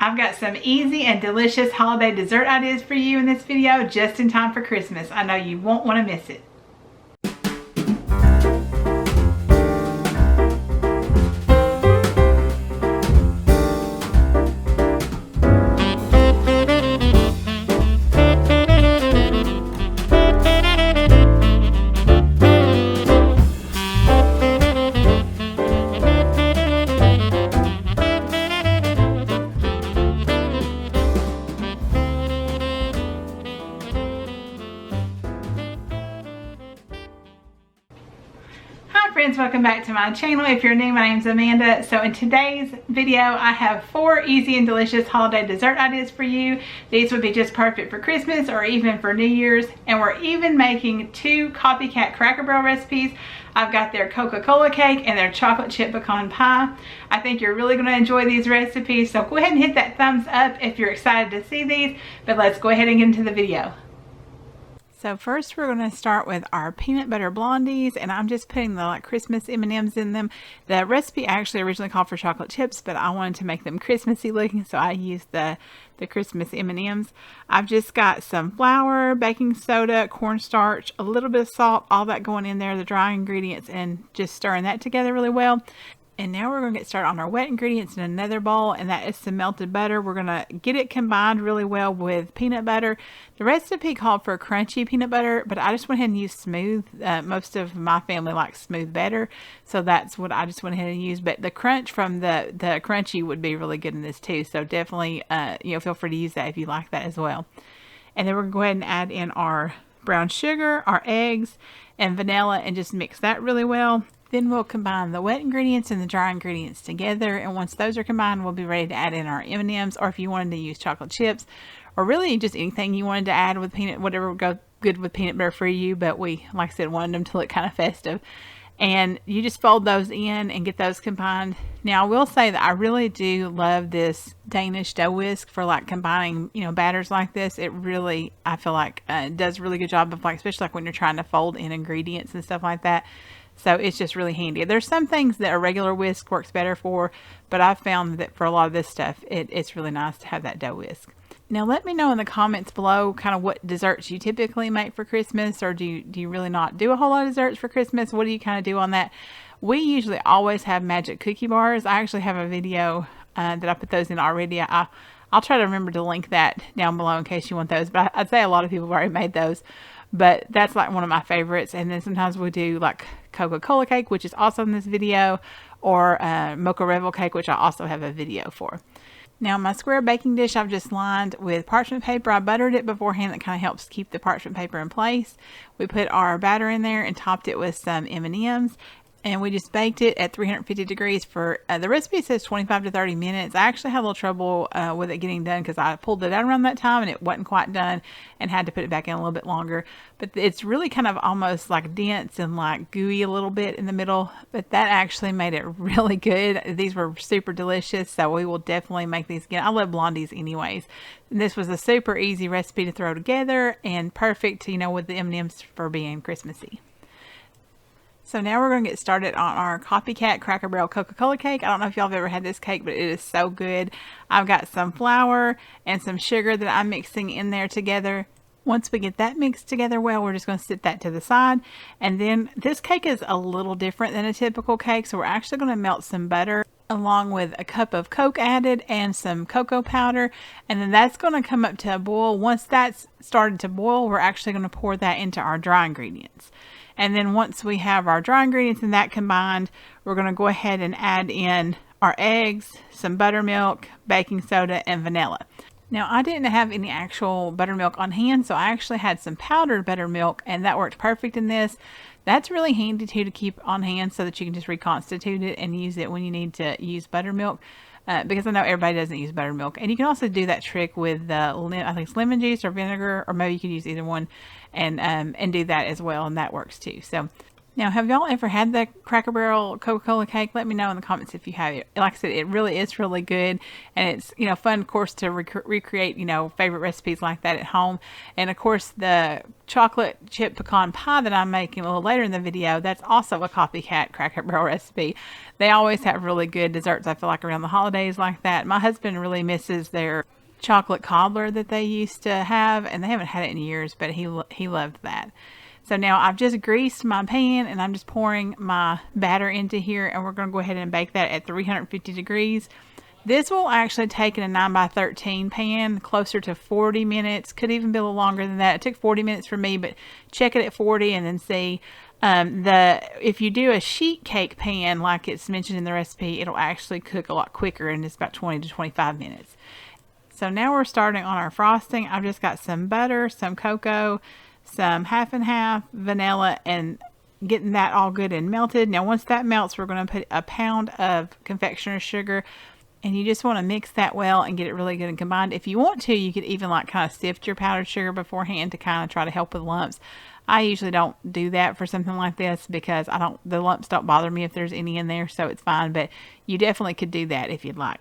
I've got some easy and delicious holiday dessert ideas for you in this video just in time for Christmas. I know you won't want to miss it. Friends, welcome back to my channel. If you're new, my name's Amanda. So in today's video I have 4 easy and delicious holiday dessert ideas for you. These would be just perfect for Christmas or even for New Year's, and we're even making 2 Copycat Cracker Barrel recipes. I've got their Coca Cola Cake and their Chocolate Pecan Pie. I think you're really going to enjoy these recipes, so go ahead and hit that thumbs up if you're excited to see these. But let's go ahead and get into the video. So first we're going to start with our peanut butter blondies, and I'm just putting the Christmas M&Ms in them. The recipe actually originally called for chocolate chips, but I wanted to make them Christmassy looking, so I used the Christmas M&Ms. I've just got some flour, baking soda, cornstarch, a little bit of salt, all that going in there, the dry ingredients, and just stirring that together really well. And now we're going to get started on our wet ingredients in another bowl, and that is some melted butter. We're going to get it combined really well with peanut butter. The recipe called for crunchy peanut butter, but I just went ahead and used smooth. Most of my family likes smooth better, so that's what I just went ahead and used. But the crunch from the crunchy would be really good in this too, so definitely feel free to use that if you like that as well. And then we're going to go ahead and add in our brown sugar, our eggs, and vanilla, and just mix that really well. Then we'll combine the wet ingredients and the dry ingredients together, and once those are combined, we'll be ready to add in our M&Ms, or if you wanted to use chocolate chips, or really just anything you wanted to add with peanut, whatever would go good with peanut butter for you. But we, like I said, wanted them to look kind of festive. And you just fold those in and get those combined. Now I will say that I really do love this Danish dough whisk for combining batters like this. It really, I feel like does a really good job of especially when you're trying to fold in ingredients and stuff like that. So it's just really handy. There's some things that a regular whisk works better for, but I've found that for a lot of this stuff, it's really nice to have that dough whisk. Now let me know in the comments below kind of what desserts you typically make for Christmas, or do you really not do a whole lot of desserts for Christmas? What do you kind of do on that? We usually always have magic cookie bars. I actually have a video that I put those in already. I'll try to remember to link that down below in case you want those, but I'd say a lot of people have already made those. But that's one of my favorites. And then sometimes we do Coca Cola cake, which is also in this video, or mocha revel cake, which I also have a video for. Now my square baking dish I've just lined with parchment paper. I buttered it beforehand. That kind of helps keep the parchment paper in place. We put our batter in there and topped it with some M&Ms. And we just baked it at 350 degrees for, the recipe says 25 to 30 minutes. I actually had a little trouble with it getting done because I pulled it out around that time and it wasn't quite done and had to put it back in a little bit longer. But it's really kind of almost dense and gooey a little bit in the middle. But that actually made it really good. These were super delicious, so we will definitely make these again. I love Blondies anyways. And this was a super easy recipe to throw together and perfect, with the M&Ms for being Christmassy. So now we're going to get started on our Copycat Cracker Barrel Coca Cola Cake. I don't know if y'all have ever had this cake, but it is so good. I've got some flour and some sugar that I'm mixing in there together. Once we get that mixed together well, we're just going to sit that to the side. And then this cake is a little different than a typical cake, so we're actually going to melt some butter along with a cup of Coke added and some cocoa powder, and then that's going to come up to a boil. Once that's started to boil, we're actually going to pour that into our dry ingredients. And then once we have our dry ingredients and that combined, we're going to go ahead and add in our eggs, some buttermilk, baking soda, and vanilla. Now I didn't have any actual buttermilk on hand, so I actually had some powdered buttermilk, and that worked perfect in this. That's really handy too to keep on hand so that you can just reconstitute it and use it when you need to use buttermilk. Because I know everybody doesn't use buttermilk. And you can also do that trick with, I think it's lemon juice or vinegar, or maybe you could use either one and do that as well, and that works too. So Now, have y'all ever had the Cracker Barrel Coca Cola cake? Let me know in the comments if you have it. Like I said, it really is really good, and it's, you know, fun, of course, to recreate, you know, favorite recipes like that at home. And of course, the chocolate chip pecan pie that I'm making a little later in the video, that's also a Copycat Cracker Barrel recipe. They always have really good desserts, I feel like, around the holidays like that. My husband really misses their chocolate cobbler that they used to have, and they haven't had it in years, but he loved that. So now I've just greased my pan and I'm just pouring my batter into here, and we're going to go ahead and bake that at 350 degrees. This will actually take in a 9x13 pan closer to 40 minutes. Could even be a little longer than that. It took 40 minutes for me, but check it at 40 and then see. If you do a sheet cake pan like it's mentioned in the recipe, it'll actually cook a lot quicker, and it's about 20 to 25 minutes. So now we're starting on our frosting. I've just got some butter, some cocoa, some half and half vanilla, and getting that all good and melted. Now once that melts, we're going to put a pound of confectioner's sugar, and you just want to mix that well and get it really good and combined. If you want to, you could even like kind of sift your powdered sugar beforehand to kind of try to help with lumps. I usually don't do that for something like this because the lumps don't bother me if there's any in there, so it's fine, but you definitely could do that if you'd like.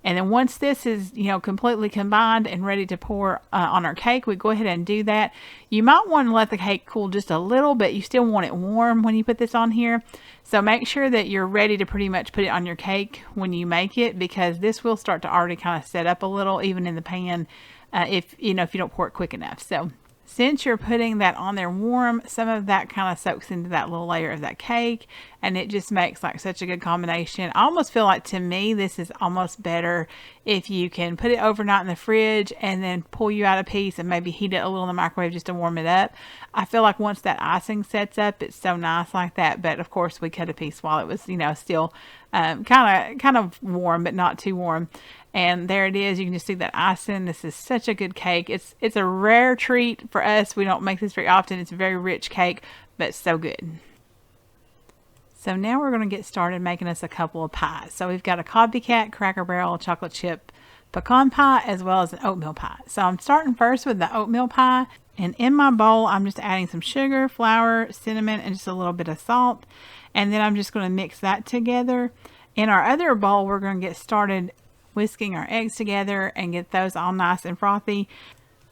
And then once this is, you know, completely combined and ready to pour on our cake, we go ahead and do that. You might want to let the cake cool just a little, but you still want it warm when you put this on here. So make sure that you're ready to pretty much put it on your cake when you make it, because this will start to already kind of set up a little, even in the pan, if you don't pour it quick enough. So since you're putting that on there warm, some of that kind of soaks into that little layer of that cake, and it just makes like such a good combination. I almost feel like, to me, this is almost better if you can put it overnight in the fridge and then pull you out a piece and maybe heat it a little in the microwave just to warm it up. I feel like once that icing sets up, it's so nice like that. But of course, we cut a piece while it was, you know, still kind of warm, but not too warm. And there it is. You can just see that icing. This is such a good cake. It's a rare treat for us. We don't make this very often. It's a very rich cake, but so good. So now we're going to get started making us a couple of pies. So we've got a Copycat Cracker Barrel chocolate chip pecan pie, as well as an oatmeal pie. So I'm starting first with the oatmeal pie. And in my bowl, I'm just adding some sugar, flour, cinnamon, and just a little bit of salt. And then I'm just going to mix that together. In our other bowl, we're going to get started whisking our eggs together and get those all nice and frothy.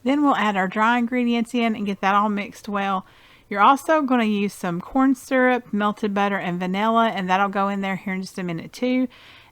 Then we'll add our dry ingredients in and get that all mixed well. You're also going to use some corn syrup, melted butter, and vanilla, and that'll go in there here in just a minute too.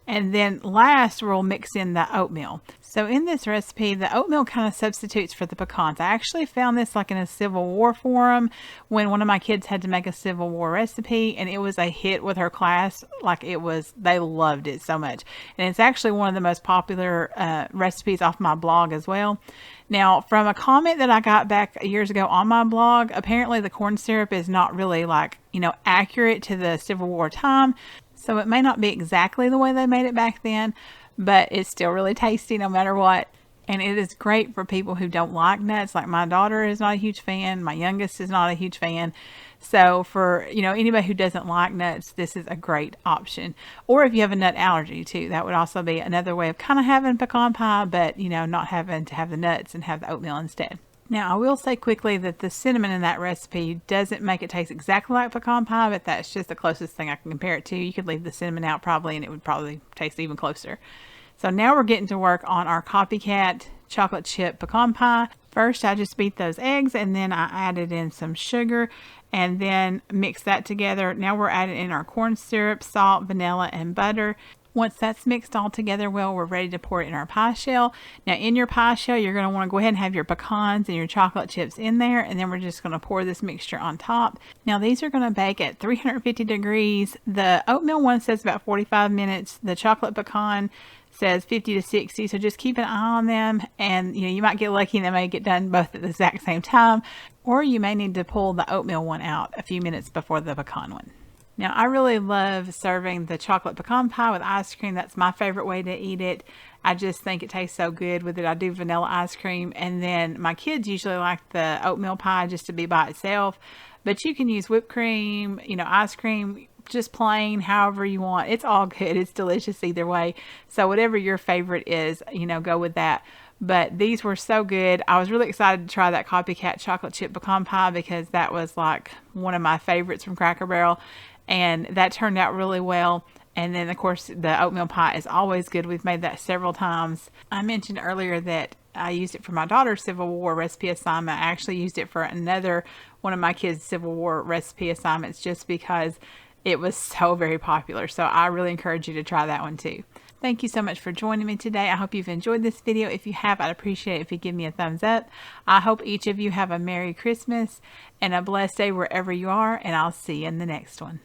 And then last, we'll mix in the oatmeal. So in this recipe, the oatmeal kind of substitutes for the pecans. I actually found this like in a Civil War forum when one of my kids had to make a Civil War recipe, and it was a hit with her class. Like they loved it so much. And it's actually one of the most popular recipes off my blog as well. Now, from a comment that I got back years ago on my blog, apparently the corn syrup is not really like, you know, accurate to the Civil War time. So it may not be exactly the way they made it back then, but it's still really tasty no matter what. And it is great for people who don't like nuts. Like my daughter is not a huge fan. My youngest is not a huge fan. So for, you know, anybody who doesn't like nuts, this is a great option. Or if you have a nut allergy too, that would also be another way of kind of having pecan pie, but, you know, not having to have the nuts and have the oatmeal instead. Now, I will say quickly that the cinnamon in that recipe doesn't make it taste exactly like pecan pie, but that's just the closest thing I can compare it to. You could leave the cinnamon out probably, and it would probably taste even closer. So now we're getting to work on our Copycat chocolate chip pecan pie. First, I just beat those eggs, and then I added in some sugar, and then mix that together. Now we're adding in our corn syrup, salt, vanilla, and butter. Once that's mixed all together well, we're ready to pour it in our pie shell. Now in your pie shell, you're going to want to go ahead and have your pecans and your chocolate chips in there, and then we're just going to pour this mixture on top. Now these are going to bake at 350 degrees. The oatmeal one says about 45 minutes. The chocolate pecan says 50 to 60, so just keep an eye on them, and you know, you might get lucky and they may get done both at the exact same time, or you may need to pull the oatmeal one out a few minutes before the pecan one. Now, I really love serving the chocolate pecan pie with ice cream. That's my favorite way to eat it. I just think it tastes so good with it. I do vanilla ice cream, and then my kids usually like the oatmeal pie just to be by itself. But you can use whipped cream, you know, ice cream, just plain, however you want. It's all good. It's delicious either way. So whatever your favorite is, you know, go with that. But these were so good. I was really excited to try that Copycat chocolate chip pecan pie because that was like one of my favorites from Cracker Barrel, and that turned out really well. And then of course the oatmeal pie is always good. We've made that several times. I mentioned earlier that I used it for my daughter's Civil War recipe assignment. I actually used it for another one of my kids' Civil War recipe assignments just because it was so very popular. So I really encourage you to try that one too. Thank you so much for joining me today. I hope you've enjoyed this video. If you have, I'd appreciate it if you give me a thumbs up. I hope each of you have a Merry Christmas and a blessed day wherever you are, and I'll see you in the next one.